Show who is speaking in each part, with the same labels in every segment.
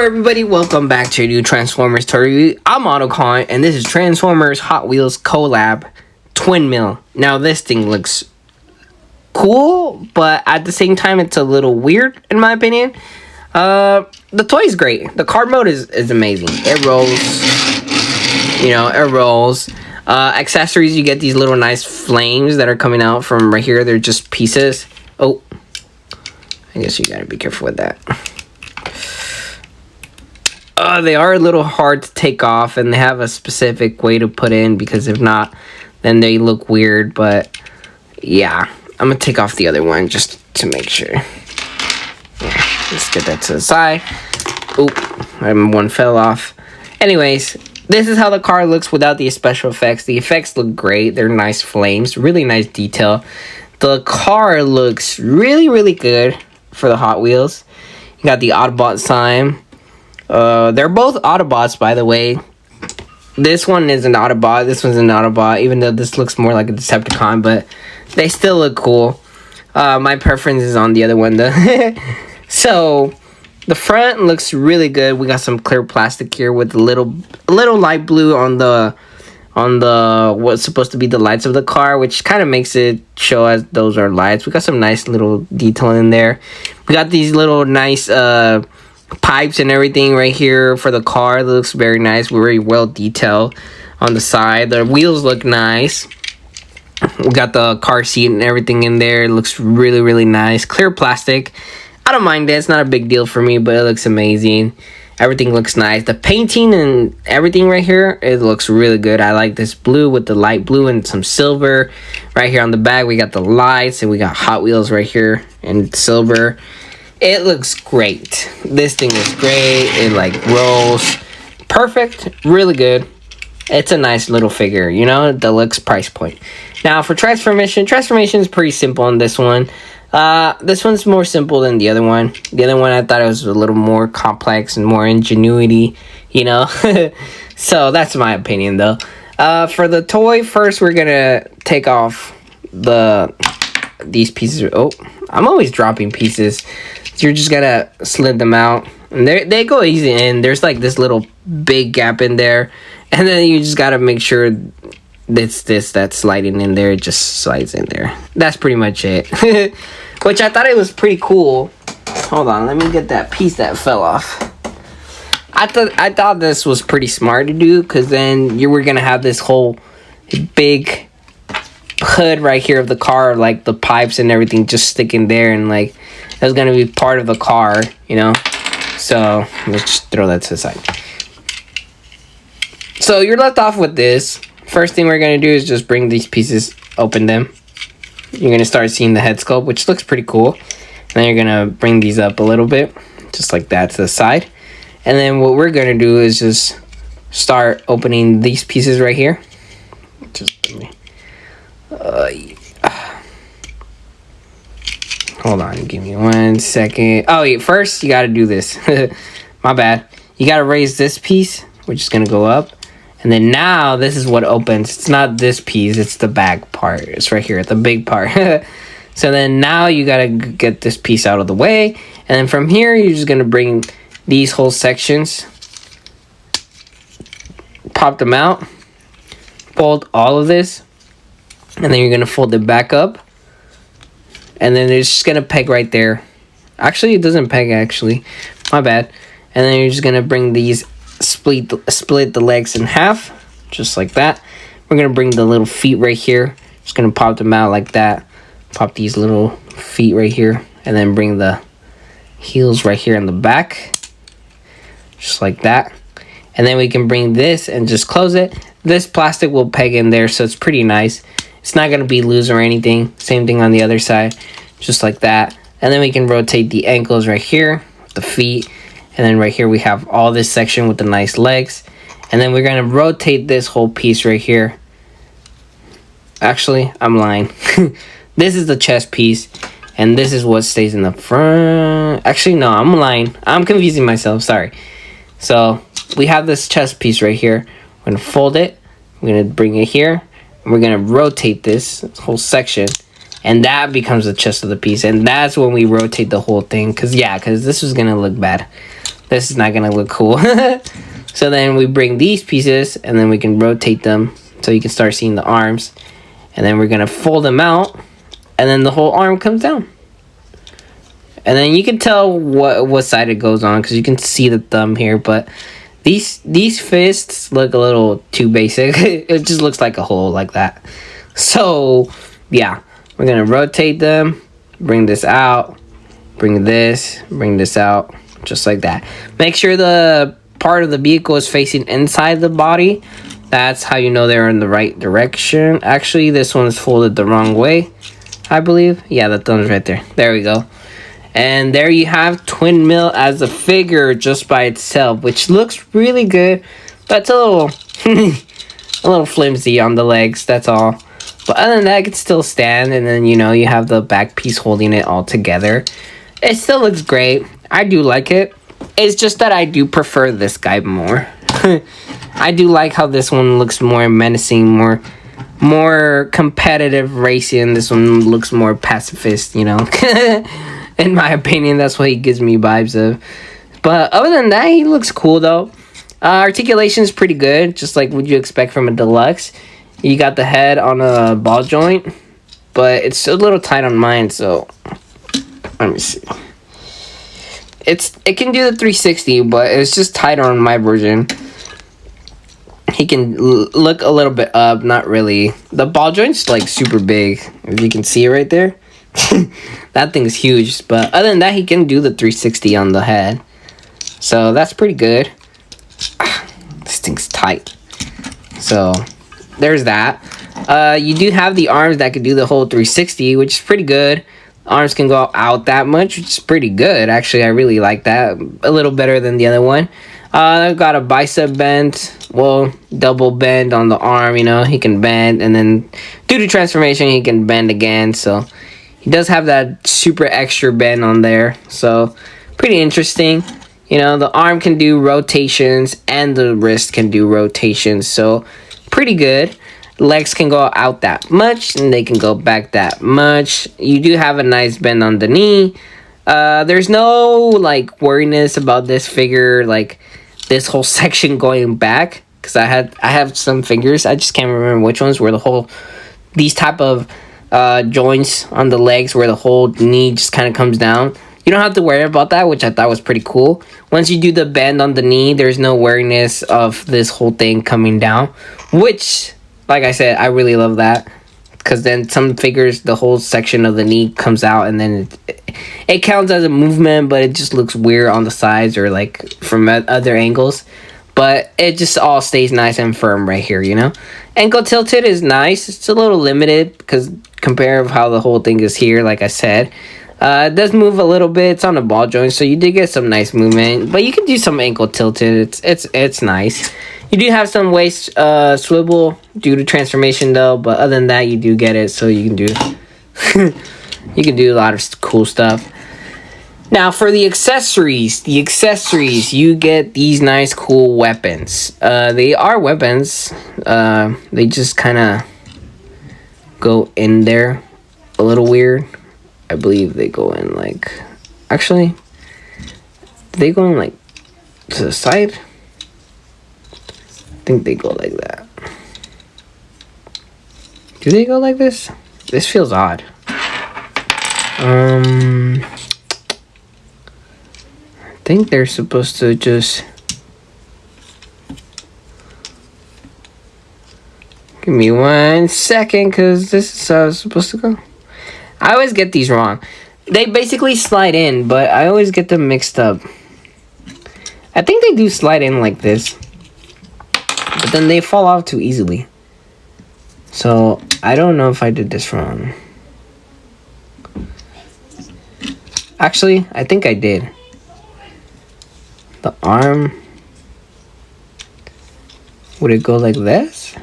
Speaker 1: everybody, welcome back to a new Transformers toy review. I'm AutoCon, and this is Transformers Hot Wheels Collab Twin Mill. Now this thing looks cool, but at the same time it's a little weird in my opinion. The toy is great. The card mode is amazing. It rolls, it rolls. Accessories, you get these little nice flames that are coming out from right here. They're just pieces. Oh, I guess you gotta be careful with that. They are a little hard to take off, and they have a specific way to put in, because if not, then they look weird. But yeah, I'm gonna take off the other one just to make sure. Yeah, let's get that to the side. Oop, one fell off. Anyways, this is how the car looks without the special effects. The effects look great. They're nice flames, really nice detail. The car looks really good for the Hot Wheels. You got the Autobot sign. They're both Autobots, by the way. This one is an Autobot. This one's an Autobot, even though this looks more like a Decepticon, but they still look cool. My preference is on the other one, though. So the front looks really good. We got some clear plastic here with a little light blue on the what's supposed to be the lights of the car, which kind of makes it show as those are lights. We got some nice little detail in there. We got these little nice pipes and everything right here for the car. It looks very nice, very well detailed on the side. The wheels look nice. We got the car seat and everything in there. It looks really nice. Clear plastic. I don't mind it. It's not a big deal for me, but it looks amazing. Everything looks nice. The painting and everything right here, it looks really good. I like this blue with the light blue and some silver. Right here on the back, we got the lights, and we got Hot Wheels right here in silver. It looks great. This thing is great. It like rolls perfect, really good. It's a nice little figure, deluxe price point. Now for transformation is pretty simple on this one. This one's more simple than the other one. The other one, I thought it was a little more complex and more ingenuity, So that's my opinion, though. For the toy, first we're gonna take off these pieces. Oh, I'm always dropping pieces. So you're just gonna slid them out, and they go easy in. There's like this little big gap in there, and then you just gotta make sure that's sliding in there. It just slides in there. That's pretty much it. Which I thought it was pretty cool. Hold on, let me get that piece that fell off. I thought this was pretty smart to do, because then you were gonna have this whole big hood right here of the car, like the pipes and everything just sticking there, and like that's gonna be part of the car, So let's just throw that to the side. So you're left off with this. First thing we're gonna do is just bring these pieces, open them. You're gonna start seeing the head sculpt, which looks pretty cool. And then you're gonna bring these up a little bit, just like that, to the side. And then what we're gonna do is just start opening these pieces right here. Just hold on, give me 1 second. Oh, yeah, first you gotta do this. My bad. You gotta raise this piece, which is gonna go up. And then now this is what opens. It's not this piece, it's the back part. It's right here, the big part. So then now you gotta get this piece out of the way. And then from here, you're just gonna bring these whole sections, pop them out, fold all of this, and then you're gonna fold it back up. And then it's just gonna peg right there. Actually, it doesn't peg, actually. My bad. And then you're just gonna bring these, split the legs in half, just like that. We're gonna bring the little feet right here. Just gonna pop them out like that. Pop these little feet right here, and then bring the heels right here in the back, just like that. And then we can bring this and just close it. This plastic will peg in there, so it's pretty nice. It's not gonna be loose or anything. Same thing on the other side, just like that. And then we can rotate the ankles right here, the feet. And then right here we have all this section with the nice legs. And then we're going to rotate this whole piece right here. Actually, I'm lying. This is the chest piece. And this is what stays in the front. Actually, no, I'm lying. I'm confusing myself. Sorry. So we have this chest piece right here. We're going to fold it. We're going to bring it here. And we're going to rotate this whole section. And that becomes the chest of the piece. And that's when we rotate the whole thing. Because this was going to look bad. this is not gonna look cool. So then we bring these pieces and then we can rotate them so you can start seeing the arms. And then we're gonna fold them out and then the whole arm comes down. And then you can tell what side it goes on because you can see the thumb here, but these fists look a little too basic. It just looks like a hole like that. So yeah, we're gonna rotate them, bring this out, bring this out, just like that. Make sure the part of the vehicle is facing inside the body. That's how you know they're in the right direction. Actually, this one's folded the wrong way, I believe. Yeah, the thumb's right there. There we go. And there you have Twin Mill as a figure just by itself, which looks really good. But it's a little, a little flimsy on the legs, that's all. But other than that, it can still stand. And then, you know, you have the back piece holding it all together. It still looks great. I do like it. It's just that I do prefer this guy more. I do like how this one looks more menacing, more competitive racing. This one looks more pacifist, you know. In my opinion, that's what he gives me vibes of. But other than that, he looks cool though. Articulation is pretty good, just like what you expect from a deluxe. You got the head on a ball joint, but it's a little tight on mine, so let me see. It can do the 360, but it's just tighter on my version. He can look a little bit up, not really. The ball joint's like super big, if you can see it right there. That thing's huge, but other than that, he can do the 360 on the head. So that's pretty good. This thing's tight. So there's that. You do have the arms that can do the whole 360, which is pretty good. Arms can go out that much, which is pretty good. Actually, I really like that. A little better than the other one. I've got a bicep bend. Well, double bend on the arm, you know. He can bend, and then due to transformation, he can bend again. So he does have that super extra bend on there. So pretty interesting. You know, the arm can do rotations, and the wrist can do rotations. So pretty good. Legs can go out that much, and they can go back that much. You do have a nice bend on the knee. There's no like worriness about this figure, like this whole section going back, because I have some figures, I just can't remember which ones, where the whole these type of joints on the legs where the whole knee just kind of comes down. You don't have to worry about that, which I thought was pretty cool. Once you do the bend on the knee, there's no wariness of this whole thing coming down, which, like I said, I really love that. Because then some figures, the whole section of the knee comes out, and then it counts as a movement, but it just looks weird on the sides or like from other angles. But it just all stays nice and firm right here, you know. Ankle tilted is nice. It's a little limited because compared to how the whole thing is here, like I said. It does move a little bit. It's on a ball joint, so you did get some nice movement. But you can do some ankle tilted. It's nice. You do have some waist swivel due to transformation though, but other than that, you do get it. So you can do you can do a lot of cool stuff. Now for the accessories, you get these nice cool weapons. They are weapons. They just kind of go in there a little weird. I believe they go in like, actually, they go in like to the side. I think they go like that. Do they go like this? This feels odd. I think they're supposed to just... Give me 1 second, because this is how it's supposed to go. I always get these wrong. They basically slide in, but I always get them mixed up. I think they do slide in like this. But then they fall off too easily. So, I don't know if I did this wrong. Actually, I think I did. The arm... Would it go like this?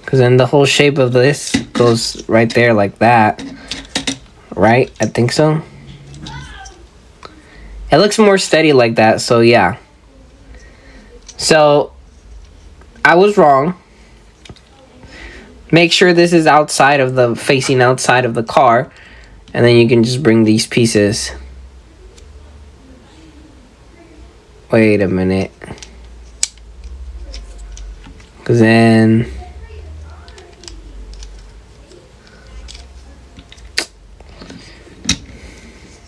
Speaker 1: Because then the whole shape of this goes right there like that. Right? I think so. It looks more steady like that, so yeah. So, I was wrong. Make sure this is outside of the, facing outside of the car. And then you can just bring these pieces. Wait a minute. Because then...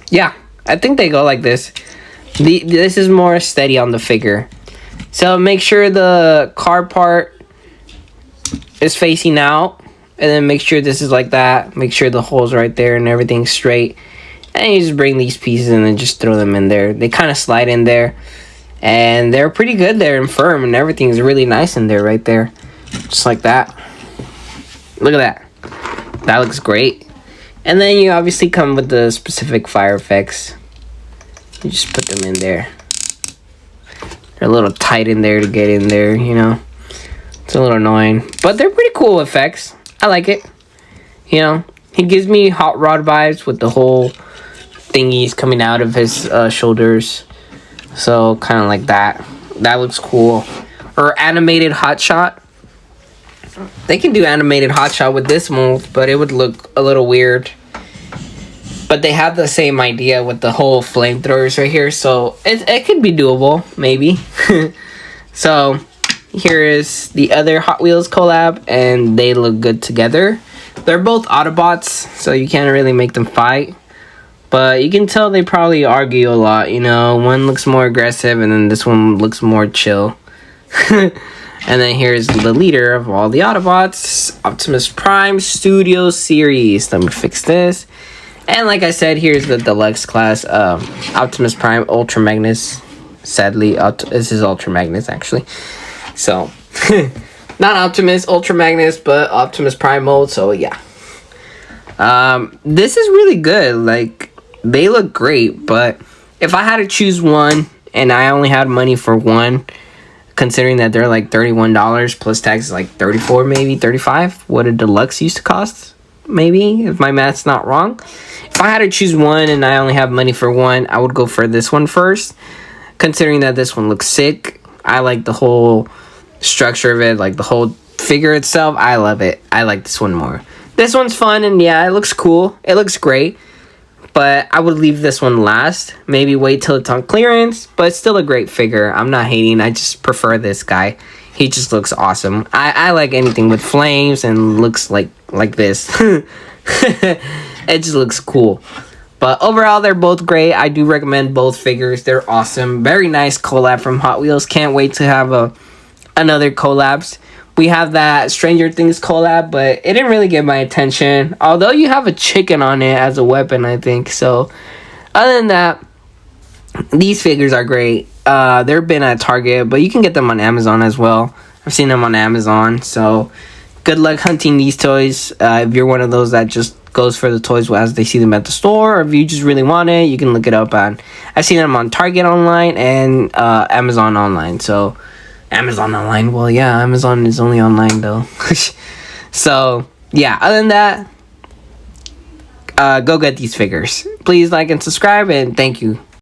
Speaker 1: yeah, I think they go like this. This is more steady on the figure. So make sure the car part is facing out. And then make sure this is like that. Make sure the hole's right there and everything's straight. And you just bring these pieces and then just throw them in there. They kind of slide in there. And they're pretty good there and firm. And everything's really nice in there right there. Just like that. Look at that. That looks great. And then you obviously come with the specific fire effects. You just put them in there. They're a little tight in there to get in there, you know. It's a little annoying. But they're pretty cool effects. I like it. You know, he gives me Hot Rod vibes with the whole thingies coming out of his shoulders. So, kind of like that. That looks cool. Or animated Hot Shot. They can do animated Hot Shot with this mold, but it would look a little weird. But they have the same idea with the whole flamethrowers right here, so it could be doable, maybe. So, here is the other Hot Wheels collab, and they look good together. They're both Autobots, so you can't really make them fight. But you can tell they probably argue a lot, you know. One looks more aggressive, and then this one looks more chill. And then here's the leader of all the Autobots, Optimus Prime Studio Series. Let me fix this. And like I said, here's the deluxe class, Optimus Prime Ultra Magnus. Sadly, this is Ultra Magnus, actually. So, not Optimus Ultra Magnus, but Optimus Prime mode, so yeah. This is really good. Like, they look great, but if I had to choose one, and I only had money for one, considering that they're like $31 plus tax is like $34, maybe $35. What a deluxe used to cost, maybe, if my math's not wrong. If I had to choose one and I only have money for one, I would go for this one first, considering that this one looks sick. I like the whole structure of it, like the whole figure itself. I love it. I like this one more. This one's fun, and yeah, it looks cool. It looks great. But I would leave this one last. Maybe wait till it's on clearance. But it's still a great figure. I'm not hating. I just prefer this guy. He just looks awesome. I like anything with flames and looks like this. It just looks cool. But overall, they're both great. I do recommend both figures. They're awesome. Very nice collab from Hot Wheels. Can't wait to have another collabs. We have that Stranger Things collab, but it didn't really get my attention. Although you have a chicken on it as a weapon, I think. So, other than that, these figures are great. They've been at Target, but you can get them on Amazon as well. I've seen them on Amazon. So, good luck hunting these toys. If you're one of those that just goes for the toys as they see them at the store, or if you just really want it, you can look it up on. I've seen them on Target online and Amazon online. So, Amazon online. Well, yeah, Amazon is only online though. So, yeah, other than that, go get these figures. Please like and subscribe, and thank you.